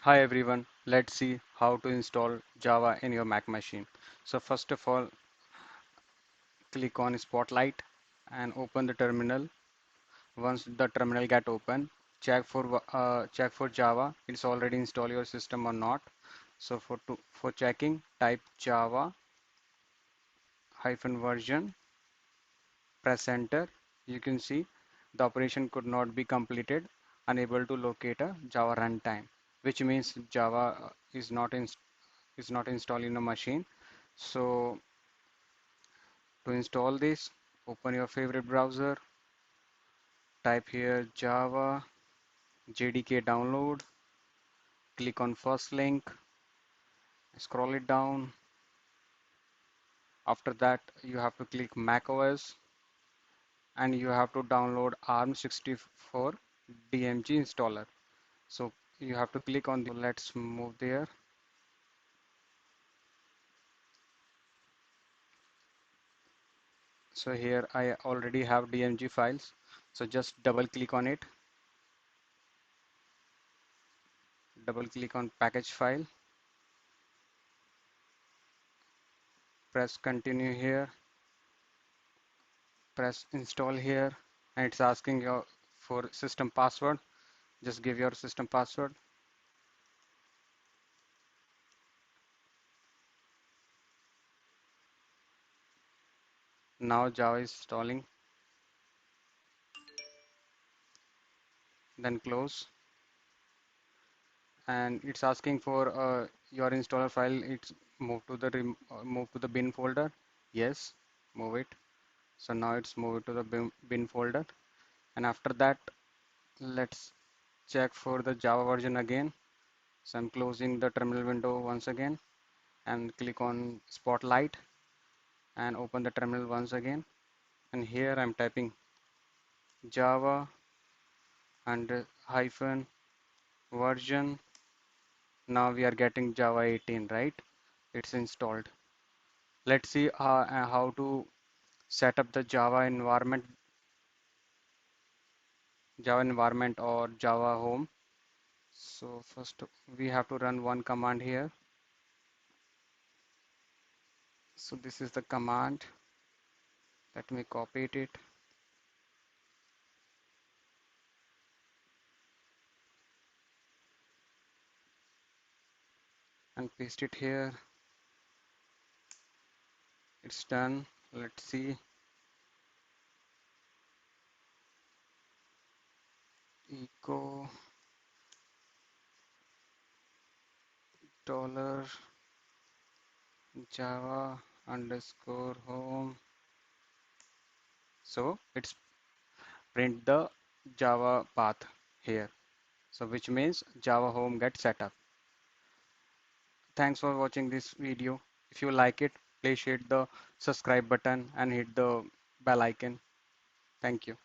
Hi everyone, let's see how to install Java in your Mac machine. So first of all, click on Spotlight and open the terminal. Once the terminal get open, check for Java. It's already installed your system or not. So for checking, type Java hyphen version, press enter. You can see the operation could not be completed, unable to locate a Java runtime, which means Java is not installed in a machine. So to install this, open your favorite browser, type here Java JDK download, click on first link, scroll it down. After that, you have to click macOS and you have to download ARM64 DMG installer. So you have to click on the, let's move there. So here I already have DMG files. So just double click on it, double click on package file, press continue here, press install here, and it's asking you for system password. Just give your system password. Now Java is installing, then close, and it's asking for your installer file. It's move to the bin folder. Yes, move it. So now it's moved to the bin folder, and after that, let's check for the Java version again. So I'm closing the terminal window once again and click on Spotlight and open the terminal once again. And here I'm typing Java and hyphen version. Now we are getting Java 18, right? It's installed. Let's see how to set up the Java environment or Java home. So first we have to run one command here. So this is the command. Let me copy it and paste it here. It's done. Let's see. Echo dollar Java underscore home. So it's print the Java path here. So which means Java home gets set up. Thanks for watching this video. If you like it, please hit the subscribe button and hit the bell icon. Thank you.